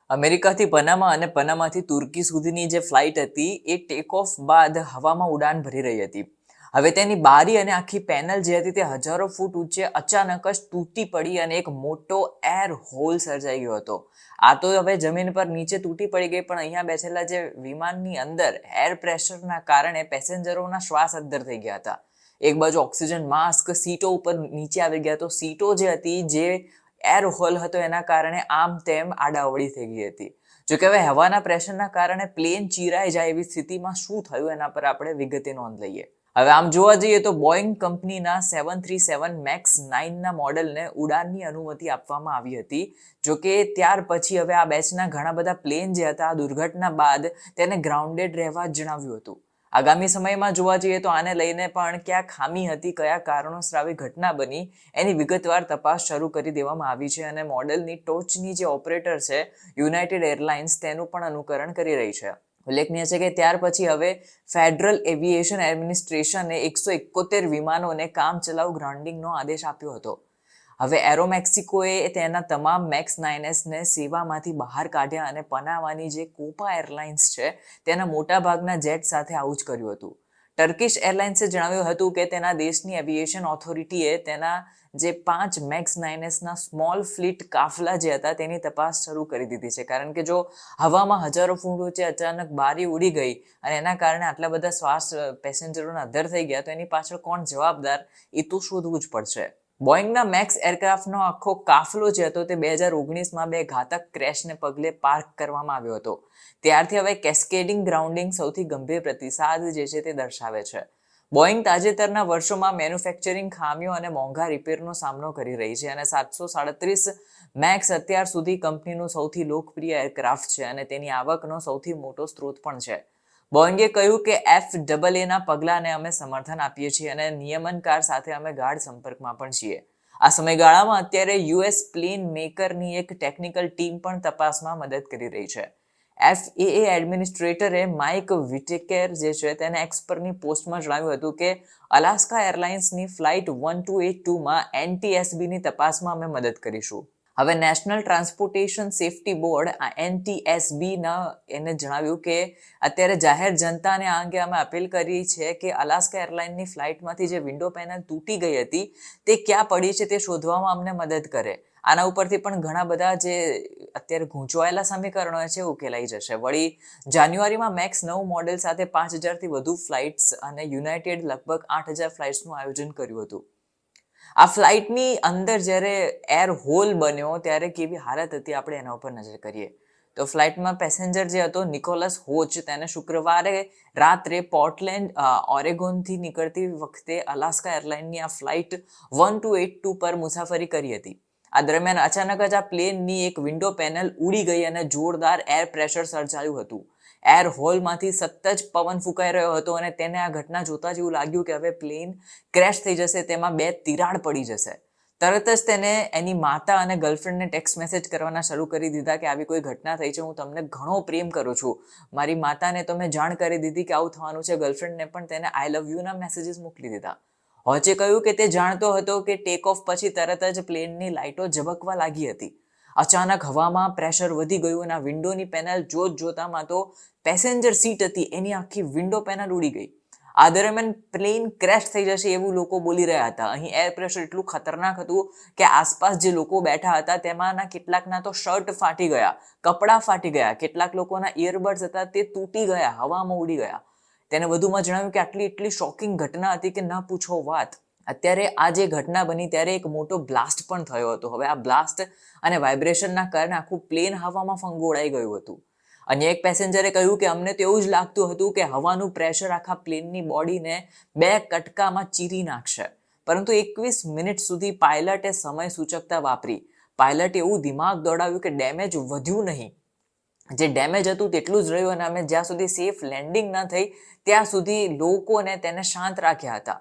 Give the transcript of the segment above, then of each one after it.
અમેરિકાથી પનામા અને પનામાથી તુર્કી સુધીની જે ફ્લાઇટ હતી એ ટેક ઓફ બાદ હવામાં ઉડાન ભરી રહી હતી. હવે તેની બારી અને આખી પેનલ જે હતી તે હજારો ફૂટ ઊંચે અચાનક જ તૂટી પડી અને એક મોટો એર હોલ સર્જાઈ ગયો હતો. આ તો હવે જમીન પર નીચે તૂટી પડી ગઈ, પણ અહીંયા બેઠેલા જે વિમાનની અંદર એર પ્રેશરના કારણે પેસેન્જરોના શ્વાસ અદ્ધર થઈ ગયા હતા. એક બાજુ ઓક્સિજન માસ્ક સીટો ઉપર નીચે આવી ગયા, તો સીટો જે હતી જે એર હોલ હતો એના કારણે આમ તેમ આડાઅવળી થઈ ગઈ હતી. જો કે હવે હવાના પ્રેશરના કારણે પ્લેન ચીરાઈ જાય એવી સ્થિતિમાં શું થયું એના પર આપણે વિગતે નોંધ લઈએ. હવે આમ જોવા જઈએ તો બોઈંગ કંપનીના 737 મેક્સ 9ના મોડલને ઉડાનની અનુમતિ આપવામાં આવી હતી. જો કે ત્યાર પછી હવે આ બેચના ઘણા બધા પ્લેન જે હતા આ દુર્ઘટના બાદ તેને ગ્રાઉન્ડેડ રહેવા જણાવ્યું હતું. આગામી સમયમાં જોવા જઈએ તો આને લઈને પણ ક્યાં ખામી હતી, કયા કારણોસર આવી ઘટના બની, એની વિગતવાર તપાસ શરૂ કરી દેવામાં આવી છે અને મોડલની ટોચની જે ઓપરેટર છે યુનાઇટેડ એરલાઇન્સ તેનું પણ અનુકરણ કરી રહી છે. ઉલ્લેખનીય છે કે ત્યાર પછી હવે ફેડરલ એવિએશન એડમિનિસ્ટ્રેશને 171 વિમાનોને કામચલાઉ ગ્રાઉન્ડિંગનો આદેશ આપ્યો હતો. હવે એરોમેક્સિકોએ તેના તમામ મેક્સ 9Sને સેવામાંથી બહાર કાઢ્યા અને પનામાની જે કોપા એરલાઇન્સ છે તેના મોટાભાગના જેટ સાથે આવું જ કર્યું હતું. ટર્કિશ એરલાઇન્સે જણાવ્યું હતું કે તેના દેશની એવિએશન ઓથોરિટીએ તેના જે 5 મેક્સ 9Sના સ્મોલ ફ્લીટ કાફલા જે હતા તેની તપાસ શરૂ કરી દીધી છે. કારણ કે જો હવામાં હજારો ફૂટ ઊંચે અચાનક બારી ઉડી ગઈ અને એના કારણે આટલા બધા શ્વાસ પેસેન્જરોના અદ્ધર થઈ ગયા તો એની પાછળ કોણ જવાબદાર એ તો શોધવું જ પડશે. બોઈંગના મેક્સ એરક્રાફ્ટનો આખો કાફલો જે હતો તે 2019માં બે ઘાતક ક્રેશને પગલે પાર્ક કરવામાં આવ્યો હતો. ત્યારથી હવે કેસ્કેડિંગ ગ્રાઉન્ડિંગ સૌથી ગંભીર પ્રતિસાદ જે છે તે દર્શાવે છે. બોઈંગ તાજેતરના વર્ષોમાં મેન્યુફેક્ચરિંગ ખામીઓ અને મોંઘા રિપેરનો સામનો કરી રહી છે અને 737 મેક્સ અત્યાર સુધી કંપનીનું સૌથી લોકપ્રિય એરક્રાફ્ટ છે અને તેની આવકનો સૌથી મોટો સ્ત્રોત પણ છે. બોઈંગે કહ્યું કે FAA પગલાંને અમે સમર્થન આપીએ છીએ અને નિયમનકાર સાથે અમે ગાઢ સંપર્કમાં પણ છીએ. આ સમયગાળામાં અત્યારે યુએસ પ્લેન મેકરની એક ટેકનિકલ ટીમ પણ તપાસમાં મદદ કરી રહી છે. FAA એડમિનિસ્ટ્રેટરે માઇક વિટેકેર જે છે તેને એક્સ પરની પોસ્ટમાં જણાવ્યું હતું કે અલાસ્કા એરલાઇન્સની ફ્લાઇટ 1282માં NTSBની તપાસમાં અમે મદદ કરીશું. હવે નેશનલ ટ્રાન્સપોર્ટેશન સેફ્ટી બોર્ડ NTSBના એને જણાવ્યું કે અત્યારે જાહેર જનતાને આ અંગે અમે અપીલ કરી છે કે અલાસ્કા એરલાઇનની ફ્લાઇટમાંથી જે વિન્ડો પેનલ તૂટી ગઈ હતી તે ક્યાં પડી છે તે શોધવામાં અમને મદદ કરે. આના ઉપરથી પણ ઘણા બધા જે અત્યારે ગૂંચવાયેલા સમીકરણો છે ઉકેલાઈ જશે. વળી જાન્યુઆરીમાં મેક્સ 9 મોડેલ સાથે 5000થી વધુ ફ્લાઇટ્સ અને યુનાઇટેડ લગભગ 8000 ફ્લાઇટ્સનું આયોજન કર્યું હતું. આ ફ્લાઇટની અંદર જ્યારે એર હોલ બન્યો ત્યારે કેવી હાલત હતી આપણે એના ઉપર નજર કરીએ તો ફ્લાઇટમાં પેસેન્જર જે હતો નિકોલસ હોચ તેને શુક્રવારે રાત્રે પોર્ટલેન્ડ ઓરેગોનથી નીકળતી વખતે અલાસ્કા એરલાઇનની આ ફ્લાઇટ 1282 પર મુસાફરી કરી હતી. આ દરમિયાન અચાનક જ આ પ્લેનની એક વિન્ડો પેનલ ઉડી ગઈ અને જોરદાર એર પ્રેશર સર્જાયું હતું. એર હોલમાંથી સતત જ પવન ફૂંકાઈ રહ્યો હતો અને તેને આ ઘટના જોતા જ એવું લાગ્યું કે હવે પ્લેન ક્રેશ થઈ જશે, તેમાં બે તિરાડ પડી જશે. તરત જ તેને એની માતા અને ગર્લફ્રેન્ડને ટેક્સ્ટ મેસેજ કરવાના શરૂ કરી દીધા કે આવી કોઈ ઘટના થઈ છે, હું તમને ઘણો પ્રેમ કરું છું. મારી માતાને તો મેં જાણ કરી દીધી કે આવું થવાનું છે, ગર્લફ્રેન્ડને પણ તેને આઈ લવ યુ ના મેસેજીસ મોકલી દીધા. હોચે કહ્યું કે તે જાણતો હતો કે ટેક ઓફ પછી તરત જ પ્લેનની લાઇટો ઝબકવા લાગી હતી. અચાનક હવામાં પ્રેશર વધી ગયું અને આ વિન્ડોની પેનલ જોતામાં તો પેસેન્જર સીટ હતી એની આખી વિન્ડો પેનલ ઉડી ગઈ. આ દરમિયાન પ્લેન ક્રેશ થઈ જશે એવું લોકો બોલી રહ્યા હતા. અહીં એર પ્રેશર એટલું ખતરનાક હતું કે આસપાસ જે લોકો બેઠા હતા તેમાંના કેટલાકના તો શર્ટ ફાટી ગયા, કપડાં ફાટી ગયા, કેટલાક લોકોના ઇયરબડ્સ હતા તે તૂટી ગયા, હવામાં ઉડી ગયા. તેને વધુમાં જણાવ્યું કે આટલી એટલી શોકિંગ ઘટના હતી કે ન પૂછો વાત. અત્યારે આ જે ઘટના બની ત્યારે એક મોટો બ્લાસ્ટ પણ થયો હતો. હવે આ બ્લાસ્ટ અને વાઇબ્રેશનના કારણે આખું પ્લેન હવામાં ફંગોળાઈ ગયું હતું. અન્ય એક પેસેન્જરે કહ્યું કે અમને તો એવું જ લાગતું હતું કે હવાનું પ્રેશર આખા પ્લેનની બોડીને બે કટકામાં ચીરી નાખશે. પરંતુ 21 મિનિટ સુધી પાયલટે સમય સૂચકતા વાપરી. પાયલટે એવું દિમાગ દોડાવ્યું કે ડેમેજ વધ્યું નહીં, જે ડેમેજ હતું તેટલું જ રહ્યું અને અમે જ્યાં સુધી સેફ લેન્ડિંગ ન થઈ ત્યાં સુધી લોકોને તેને શાંત રાખ્યા હતા.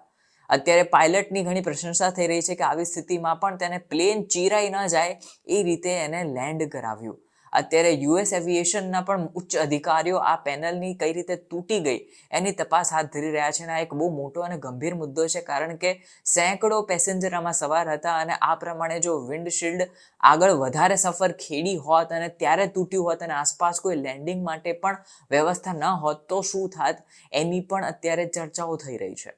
અત્યારે પાયલટની ઘણી પ્રશંસા થઈ રહી છે કે આવી સ્થિતિમાં પણ તેને પ્લેન ચીરાઈ ન જાય એ રીતે એને લેન્ડ કરાવ્યું. અત્યારે યુએસ એવિએશનના પણ ઉચ્ચ અધિકારીઓ આ પેનલની કઈ રીતે તૂટી ગઈ એની તપાસ હાથ ધરી રહ્યા છે. અને આ એક બહુ મોટો અને ગંભીર મુદ્દો છે, કારણ કે સેંકડો પેસેન્જર આમાં સવાર હતા અને આ પ્રમાણે જો વિન્ડશીલ્ડ આગળ વધારે સફર ખેડી હોત અને ત્યારે તૂટ્યું હોત અને આસપાસ કોઈ લેન્ડિંગ માટે પણ વ્યવસ્થા ન હોત તો શું થાત, એની પણ અત્યારે ચર્ચાઓ થઈ રહી છે.